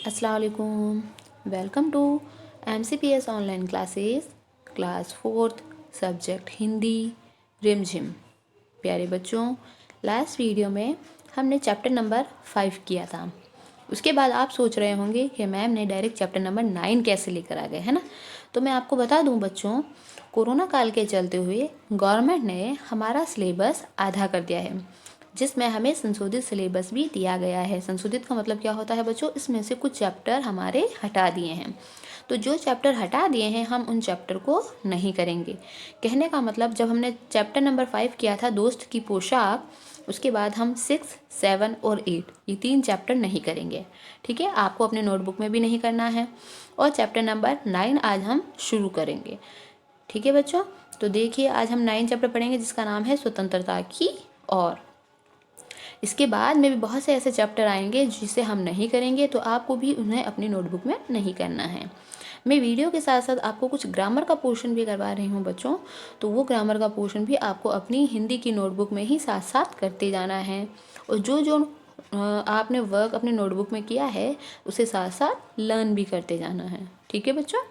अस्सलाम वालेकुम। Welcome to MCPS online classes class 4th subject Hindi Rimjhim. प्यारे बच्चों, लास्ट वीडियो में हमने चैप्टर नंबर 5 किया था। उसके बाद आप सोच रहे होंगे कि मैम ने डायरेक्ट चैप्टर नंबर 9 कैसे लेकर आ गए, है ना। तो मैं आपको बता दूं बच्चों, कोरोना काल के चलते हुए गवर्नमेंट ने हमारा सिलेबस आधा कर दिया है, जिसमें हमें संशोधित सिलेबस भी दिया गया है। संशोधित का मतलब क्या होता है बच्चों, इसमें से कुछ चैप्टर हमारे हटा दिए हैं। तो जो चैप्टर हटा दिए हैं हम उन चैप्टर को नहीं करेंगे। कहने का मतलब, जब हमने चैप्टर नंबर 5 किया था दोस्त की पोशाक, उसके बाद हम 6, 7 और 8 ये 3 चैप्टर नहीं करेंगे। ठीक है, आपको अपने नोटबुक में भी नहीं करना है। और चैप्टर नंबर 9 आज हम शुरू करेंगे। ठीक है बच्चों, तो देखिए आज हम 9 चैप्टर पढ़ेंगे जिसका नाम है स्वतंत्रता की और। इसके बाद में भी बहुत से ऐसे चैप्टर आएंगे जिसे हम नहीं करेंगे, तो आपको भी उन्हें अपनी नोटबुक में नहीं करना है। मैं वीडियो के साथ साथ आपको कुछ ग्रामर का पोर्शन भी करवा रही हूँ बच्चों, तो वो ग्रामर का पोर्शन भी आपको अपनी हिंदी की नोटबुक में ही साथ साथ करते जाना है। और जो जो आपने वर्क अपनी नोटबुक में किया है उसे साथ साथ लर्न भी करते जाना है। ठीक है बच्चों,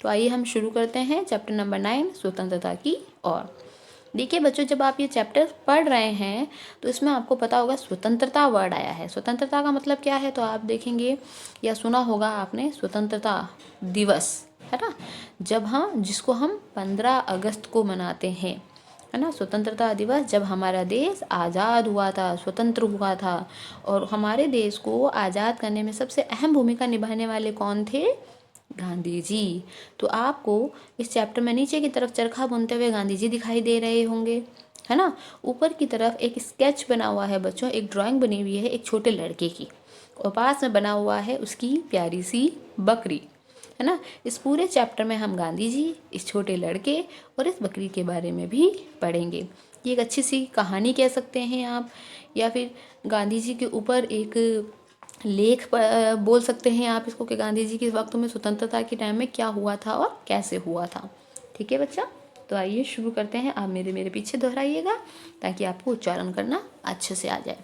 तो आइए हम शुरू करते हैं चैप्टर नंबर 9 स्वतंत्रता की और। देखिए बच्चों, जब आप ये चैप्टर पढ़ रहे हैं तो इसमें आपको पता होगा स्वतंत्रता वर्ड आया है। स्वतंत्रता का मतलब क्या है, तो आप देखेंगे या सुना होगा आपने स्वतंत्रता दिवस, है ना। जब हम जिसको हम 15 अगस्त को मनाते हैं, है ना। स्वतंत्रता दिवस जब हमारा देश आज़ाद हुआ था, स्वतंत्र हुआ था। और हमारे देश को आज़ाद करने में सबसे अहम भूमिका निभाने वाले कौन थे? गांधी जी। तो आपको इस चैप्टर में नीचे की तरफ चरखा बुनते हुए गांधी जी दिखाई दे रहे होंगे, है ना। ऊपर की तरफ एक स्केच बना हुआ है बच्चों, एक ड्राइंग बनी हुई है एक छोटे लड़के की, और पास में बना हुआ है उसकी प्यारी सी बकरी, है ना। इस पूरे चैप्टर में हम गांधी जी, इस छोटे लड़के और इस बकरी के बारे में भी पढ़ेंगे। ये एक अच्छी सी कहानी कह सकते हैं आप, या फिर गांधी जी के ऊपर एक लेख बोल सकते हैं आप इसको, कि गांधी जी के वक्त में स्वतंत्रता के टाइम में क्या हुआ था और कैसे हुआ था। ठीक है बच्चा, तो आइए शुरू करते हैं। आप मेरे मेरे पीछे दोहराइएगा ताकि आपको उच्चारण करना अच्छे से आ जाए।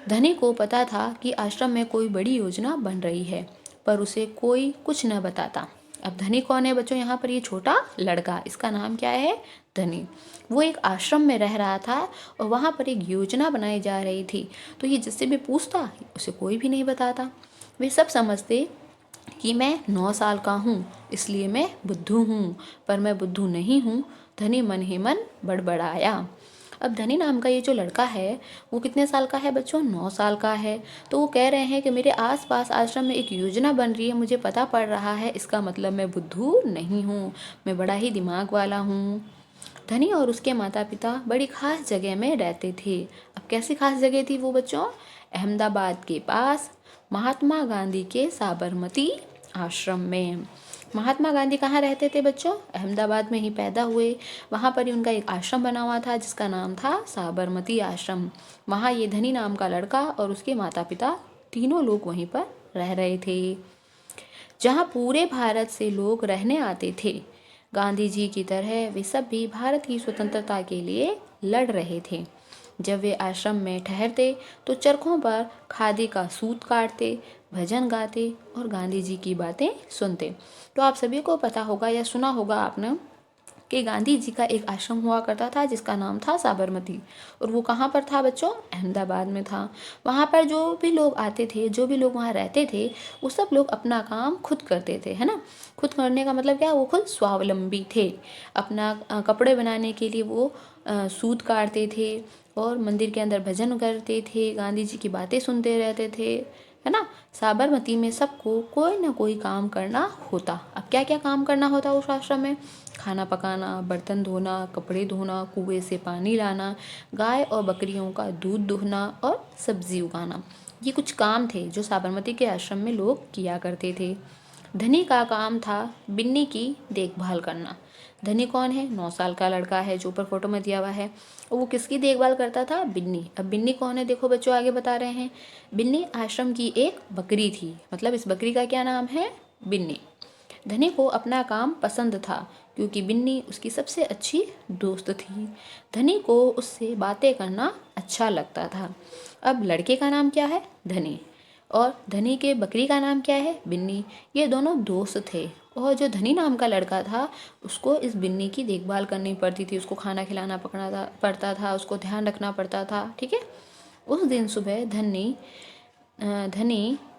धनी को पता था कि आश्रम में कोई बड़ी योजना बन रही है, पर उसे कोई कुछ न बताता। अब धनी कौन है बच्चों, यहाँ पर ये छोटा लड़का, इसका नाम क्या है? धनी। वो एक आश्रम में रह रहा था और वहाँ पर एक योजना बनाई जा रही थी, तो ये जिससे भी पूछता उसे कोई भी नहीं बताता। वे सब समझते कि मैं 9 साल का हूँ इसलिए मैं बुद्धू हूँ, पर मैं बुद्धू नहीं हूँ। धनी मन ही मन बड़बड़ाया। अब धनी नाम का ये जो लड़का है वो कितने साल का है बच्चों? 9 साल का है। तो वो कह रहे हैं कि मेरे आसपास आश्रम में एक योजना बन रही है, मुझे पता पड़ रहा है, इसका मतलब मैं बुद्धू नहीं हूँ, मैं बड़ा ही दिमाग वाला हूँ। धनी और उसके माता पिता बड़ी खास जगह में रहते थे। अब कैसी खास जगह थी वो बच्चों? अहमदाबाद के पास महात्मा गांधी के साबरमती आश्रम में। महात्मा गांधी कहाँ रहते थे बच्चों? अहमदाबाद में ही पैदा हुए। वहाँ पर ही उनका एक आश्रम बना हुआ था जिसका नाम था साबरमती आश्रम। वहाँ ये धनी नाम का लड़का और उसके माता पिता तीनों लोग वहीं पर रह रहे थे, जहाँ पूरे भारत से लोग रहने आते थे। गांधी जी की तरह वे सब भी भारत की स्वतंत्रता के लिए लड़ रहे थे। जब वे आश्रम में ठहरते तो चरखों पर खादी का सूत काटते, भजन गाते और गांधी जी की बातें सुनते। तो आप सभी को पता होगा या सुना होगा आपने कि गांधी जी का एक आश्रम हुआ करता था जिसका नाम था साबरमती। और वो कहाँ पर था बच्चों? अहमदाबाद में था। वहाँ पर जो भी लोग आते थे, जो भी लोग वहाँ रहते थे, वो सब लोग अपना काम खुद करते थे, है ना। खुद करने का मतलब क्या? वो खुद स्वावलंबी थे। अपना कपड़े बनाने के लिए वो सूत काटते थे और मंदिर के अंदर भजन करते थे, गांधी जी की बातें सुनते रहते थे, है ना। साबरमती में सबको कोई ना कोई काम करना होता। अब क्या क्या काम करना होता उस आश्रम में? खाना पकाना, बर्तन धोना, कपड़े धोना, कुएं से पानी लाना, गाय और बकरियों का दूध दुहना और सब्जी उगाना। ये कुछ काम थे जो साबरमती के आश्रम में लोग किया करते थे। धनी का काम था बिन्नी की देखभाल करना। धनी कौन है? 9 साल का लड़का है जो ऊपर फोटो में दिया हुआ है। और वो किसकी देखभाल करता था? बिन्नी। अब बिन्नी कौन है देखो बच्चों, आगे बता रहे हैं। बिन्नी आश्रम की एक बकरी थी, मतलब इस बकरी का क्या नाम है? बिन्नी। धनी को अपना काम पसंद था क्योंकि बिन्नी उसकी सबसे अच्छी दोस्त थी। धनी को उससे बातें करना अच्छा लगता था। अब लड़के का नाम क्या है? धनी। और धनी के बकरी का नाम क्या है? बिन्नी। ये दोनों दोस्त थे और जो धनी नाम का लड़का था उसको इस बिन्नी की देखभाल करनी पड़ती थी, उसको खाना खिलाना पकड़ना पड़ता था, उसको ध्यान रखना पड़ता था। ठीक है। उस दिन सुबह धनी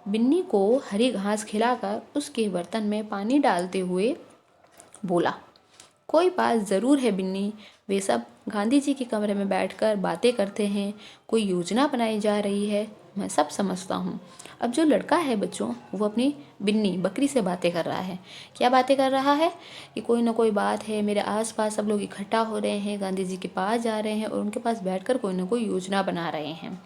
बिन्नी को हरी घास खिलाकर उसके बर्तन में पानी डालते हुए बोला, कोई बात ज़रूर है बिन्नी। वे सब गांधी जी के कमरे में बैठकर बातें करते हैं, कोई योजना बनाई जा रही है, मैं सब समझता हूँ। अब जो लड़का है बच्चों, वो अपनी बिन्नी बकरी से बातें कर रहा है। क्या बातें कर रहा है? कि कोई ना कोई बात है, मेरे आसपास सब लोग इकट्ठा हो रहे हैं, गांधी जी के पास जा रहे हैं और उनके पास बैठकर कोई ना कोई योजना बना रहे हैं।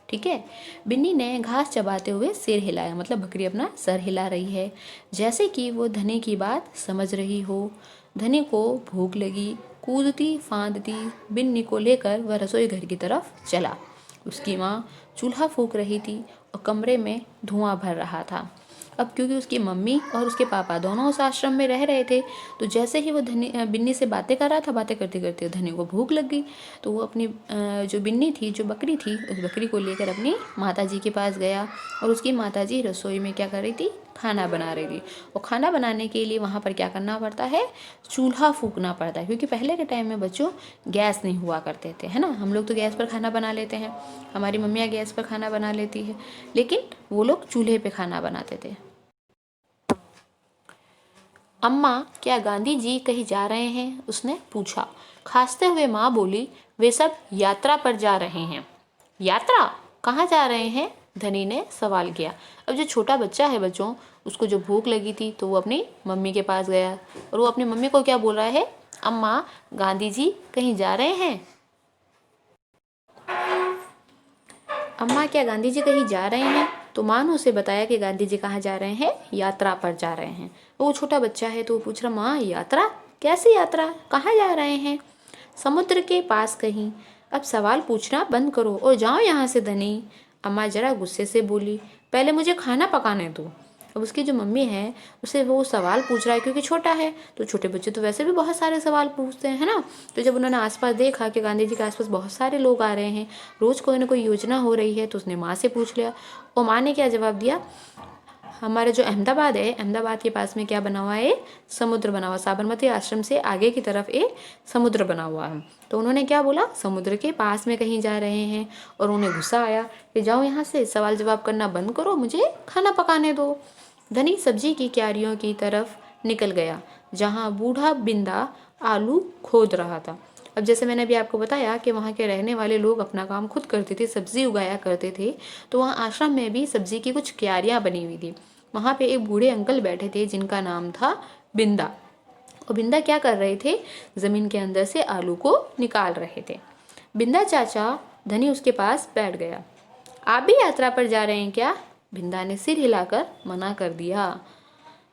ठीक है। बिन्नी ने घास चबाते हुए सिर हिलाया, मतलब बकरी अपना सर हिला रही है, जैसे कि वो धनी की बात समझ रही हो। धनी को भूख लगी। कूदती फांदती बिन्नी को लेकर वह रसोई घर की तरफ चला। उसकी माँ चूल्हा फूंक रही थी और कमरे में धुआं भर रहा था। अब क्योंकि उसकी मम्मी और उसके पापा दोनों उस आश्रम में रह रहे थे, तो जैसे ही वो बिन्नी से बातें कर रहा था, बातें करते करते धनी को भूख लग गई। तो वो अपनी जो बिन्नी थी, जो बकरी थी, उस बकरी को लेकर अपनी माता जी के पास गया और उसकी माता जी रसोई में क्या कर रही थी? खाना बना रही थी। और खाना बनाने के लिए वहाँ पर क्या करना पड़ता है? चूल्हा फूंकना पड़ता है, क्योंकि पहले के टाइम में बच्चों गैस नहीं हुआ करते थे, है ना। हम लोग तो गैस पर खाना बना लेते हैं, हमारी मम्मियाँ गैस पर खाना बना लेती है, लेकिन वो लोग चूल्हे पे खाना बनाते थे। अम्मा, क्या गांधी जी कहीं जा रहे हैं? उसने पूछा। खांसते हुए माँ बोली, वे सब यात्रा पर जा रहे हैं। यात्रा? कहाँ जा रहे हैं? धनी ने सवाल किया। अब जो छोटा बच्चा है बच्चों, उसको जो भूख लगी थी तो वो अपनी मम्मी के पास गया और वो अपनी मम्मी को क्या बोल रहा है? अम्मा, गांधी जी कहीं जा रहे हैं? अम्मा, क्या गांधी जी कहीं जा रहे हैं? तो माँ ने उसे बताया कि गांधी जी कहाँ जा रहे हैं? यात्रा पर जा रहे हैं। वो छोटा बच्चा है तो वो पूछ रहा, माँ यात्रा? कैसी यात्रा? कहाँ जा रहे हैं? समुद्र के पास कहीं। अब सवाल पूछना बंद करो और जाओ यहाँ से धनी। अम्मा जरा गुस्से से बोली, पहले मुझे खाना पकाने दो। अब उसकी जो मम्मी है उसे वो सवाल पूछ रहा है, क्योंकि छोटा है, तो छोटे बच्चे तो वैसे भी बहुत सारे सवाल पूछते हैं, है ना। तो जब उन्होंने आसपास देखा कि गांधी जी के आसपास बहुत सारे लोग आ रहे हैं, रोज़ कोई ना कोई योजना हो रही है, तो उसने माँ से पूछ लिया। और माँ ने क्या जवाब दिया? हमारे जो अहमदाबाद है, अहमदाबाद के पास में क्या बना हुआ है? समुद्र बना हुआ। साबरमती आश्रम से आगे की तरफ एक समुद्र बना हुआ है। तो उन्होंने क्या बोला? समुद्र के पास में कहीं जा रहे हैं। और उन्हें गुस्सा आया कि जाओ यहाँ से, सवाल जवाब करना बंद करो, मुझे खाना पकाने दो। धनी सब्जी की क्यारियों की तरफ निकल गया, जहाँ बूढ़ा बिंदा आलू खोद रहा था। अब जैसे मैंने अभी आपको बताया कि वहाँ के रहने वाले लोग अपना काम खुद करते थे, सब्जी उगाया करते थे, तो वहाँ आश्रम में भी सब्जी की कुछ क्यारियाँ बनी हुई थी। वहाँ पे एक बूढ़े अंकल बैठे थे जिनका नाम था बिंदा। और बिंदा क्या कर रहे थे? ज़मीन के अंदर से आलू को निकाल रहे थे। बिंदा चाचा, धनी उसके पास बैठ गया। आप भी यात्रा पर जा रहे हैं क्या? बिंदा ने सिर हिलाकर मना कर दिया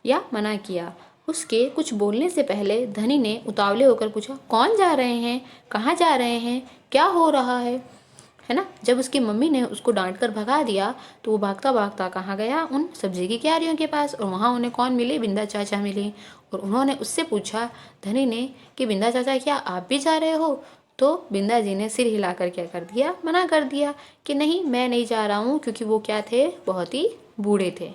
या मना किया। उसके कुछ बोलने से पहले धनी ने उतावले होकर पूछा, कौन जा रहे हैं? कहाँ जा रहे हैं? क्या हो रहा है ना। जब उसकी मम्मी ने उसको डांट कर भगा दिया तो वो भागता भागता कहाँ गया? उन सब्जी की क्यारियों के पास। और वहाँ उन्हें कौन मिले? बिंदा चाचा मिले। और उन्होंने उससे पूछा, धनी ने, कि बिंदा चाचा क्या आप भी जा रहे हो? तो बिंदा जी ने सिर हिलाकर क्या कर दिया? मना कर दिया कि नहीं, मैं नहीं जा रहा हूँ, क्योंकि वो क्या थे? बहुत ही बूढ़े थे।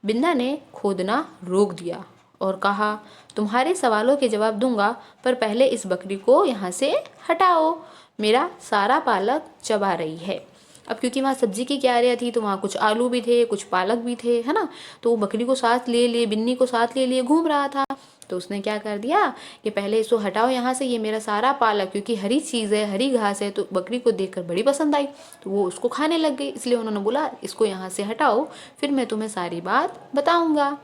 बिंदा ने खोदना रोक दिया और कहा, तुम्हारे सवालों के जवाब दूंगा, पर पहले इस बकरी को यहाँ से हटाओ, मेरा सारा पालक चबा रही है। अब क्योंकि वहाँ सब्जी की क्यारियाँ थी तो वहाँ कुछ आलू भी थे, कुछ पालक भी थे, है ना। तो वो बकरी को साथ ले लिए, बिन्नी को साथ ले लिए घूम रहा था। तो उसने क्या कर दिया कि पहले इसको हटाओ यहाँ से, ये मेरा सारा पालक, क्योंकि हरी चीज़ है, हरी घास है, तो बकरी को देखकर बड़ी पसंद आई, तो वो उसको खाने लग गई। इसलिए उन्होंने बोला, इसको यहाँ से हटाओ, फिर मैं तुम्हें सारी बात बताऊंगा।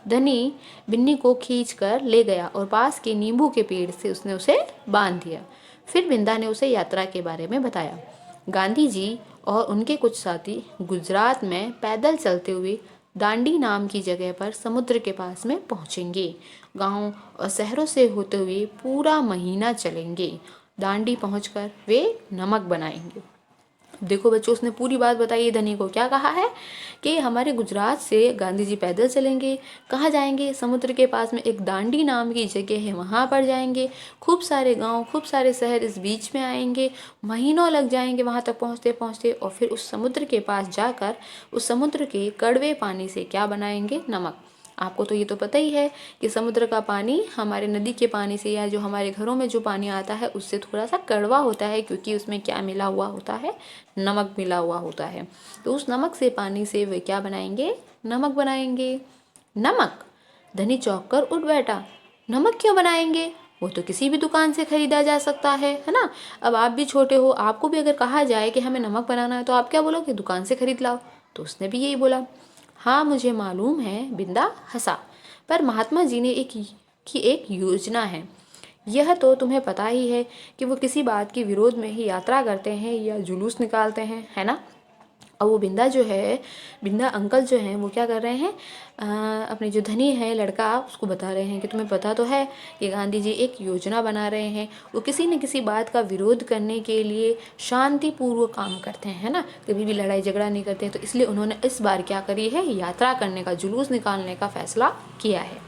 धनी बिन्नी को खींच कर ले गया और पास के नींबू के पेड़ से उसने उसे बांध दिया। फिर बिंदा ने उसे यात्रा के बारे में बताया। गांधी जी और उनके कुछ साथी गुजरात में पैदल चलते हुए दांडी नाम की जगह पर समुद्र के पास में पहुंचेंगे। गांव और शहरों से होते हुए पूरा महीना चलेंगे। दांडी पहुंचकर वे नमक बनाएंगे। देखो बच्चों, उसने पूरी बात बताई है धनी को। क्या कहा है कि हमारे गुजरात से गांधी जी पैदल चलेंगे। कहाँ जाएंगे? समुद्र के पास में एक दांडी नाम की जगह है, वहाँ पर जाएंगे। खूब सारे गांव, खूब सारे शहर इस बीच में आएंगे। महीनों लग जाएंगे वहाँ तक पहुँचते पहुँचते, और फिर उस समुद्र के पास जाकर उस समुद्र के कड़वे पानी से क्या बनाएंगे? नमक। आपको तो ये तो पता ही है कि समुद्र का पानी हमारे नदी के पानी से या जो हमारे घरों में जो पानी आता है उससे थोड़ा सा कड़वा होता है, क्योंकि उसमें क्या मिला हुआ होता है? नमक मिला हुआ होता है। तो उस नमक से पानी से वे क्या बनाएंगे? नमक बनाएंगे। नमक। धनी चौंक कर उठ बैठा। नमक क्यों बनाएंगे? वो तो किसी भी दुकान से खरीदा जा सकता है ना। अब आप भी छोटे हो, आपको भी अगर कहा जाए कि हमें नमक बनाना है तो आप क्या बोलोगे? दुकान से खरीद लाओ। तो उसने भी यही बोला। हाँ मुझे मालूम है, बिंदा हंसा, पर महात्मा जी ने एक योजना है। यह तो तुम्हें पता ही है कि वो किसी बात के विरोध में ही यात्रा करते हैं या जुलूस निकालते हैं, है ना। और वो बिंदा जो है, बिंदा अंकल जो हैं, वो क्या कर रहे हैं? अपने जो धनी है लड़का, उसको बता रहे हैं कि तुम्हें पता तो है कि गांधी जी एक योजना बना रहे हैं। वो किसी न किसी बात का विरोध करने के लिए शांतिपूर्वक काम करते हैं, है ना। कभी भी लड़ाई झगड़ा नहीं करते। तो इसलिए उन्होंने इस बार क्या करी है? यात्रा करने का, जुलूस निकालने का फैसला किया है।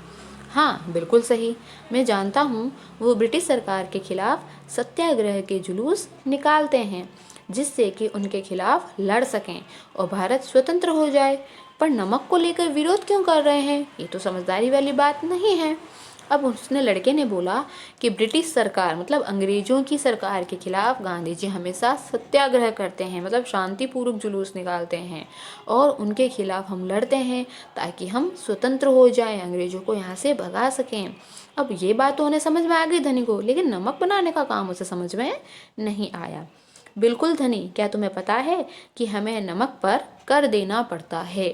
हाँ बिल्कुल सही, मैं जानता हूँ वो ब्रिटिश सरकार के खिलाफ सत्याग्रह के जुलूस निकालते हैं, जिससे कि उनके खिलाफ लड़ सकें और भारत स्वतंत्र हो जाए। पर नमक को लेकर विरोध क्यों कर रहे हैं? ये तो समझदारी वाली बात नहीं है। अब उसने, लड़के ने बोला कि ब्रिटिश सरकार मतलब अंग्रेजों की सरकार के खिलाफ गांधी जी हमेशा सत्याग्रह करते हैं, मतलब शांतिपूर्वक जुलूस निकालते हैं और उनके खिलाफ हम लड़ते हैं ताकि हम स्वतंत्र हो जाएं, अंग्रेजों को यहाँ से भगा सकें। अब ये बात तो उन्हें समझ में आ गई धनी को, लेकिन नमक बनाने का काम उसे समझ में नहीं आया। बिल्कुल धनी, क्या तुम्हें पता है कि हमें नमक पर कर देना पड़ता है?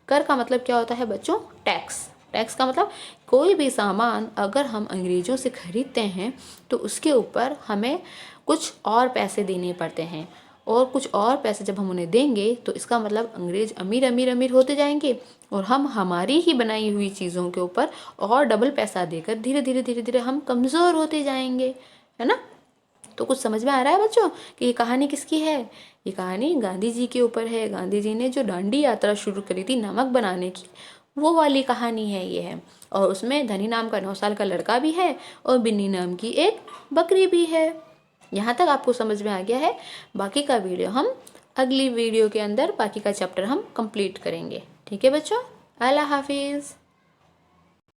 कर का मतलब क्या होता है बच्चों? टैक्स। टैक्स का मतलब कोई भी सामान अगर हम अंग्रेज़ों से खरीदते हैं तो उसके ऊपर हमें कुछ और पैसे देने पड़ते हैं, और कुछ और पैसे जब हम उन्हें देंगे तो इसका मतलब अंग्रेज अमीर अमीर अमीर होते जाएंगे और हम हमारी ही बनाई हुई चीज़ों के ऊपर और डबल पैसा देकर धीरे धीरे हम कमज़ोर होते जाएंगे, है ना। तो कुछ समझ में आ रहा है बच्चों कि ये कहानी किसकी है? ये कहानी गांधी जी के ऊपर है। गांधी जी ने जो दांडी यात्रा शुरू करी थी नमक बनाने की, वो वाली कहानी है ये है। और उसमें धनी नाम का 9 साल का लड़का भी है और बिन्नी नाम की एक बकरी भी है। यहाँ तक आपको समझ में आ गया है। बाकी का वीडियो हम अगली वीडियो के अंदर, बाकी का चैप्टर हम कंप्लीट करेंगे। ठीक है बच्चों, अल्लाह हाफिज़।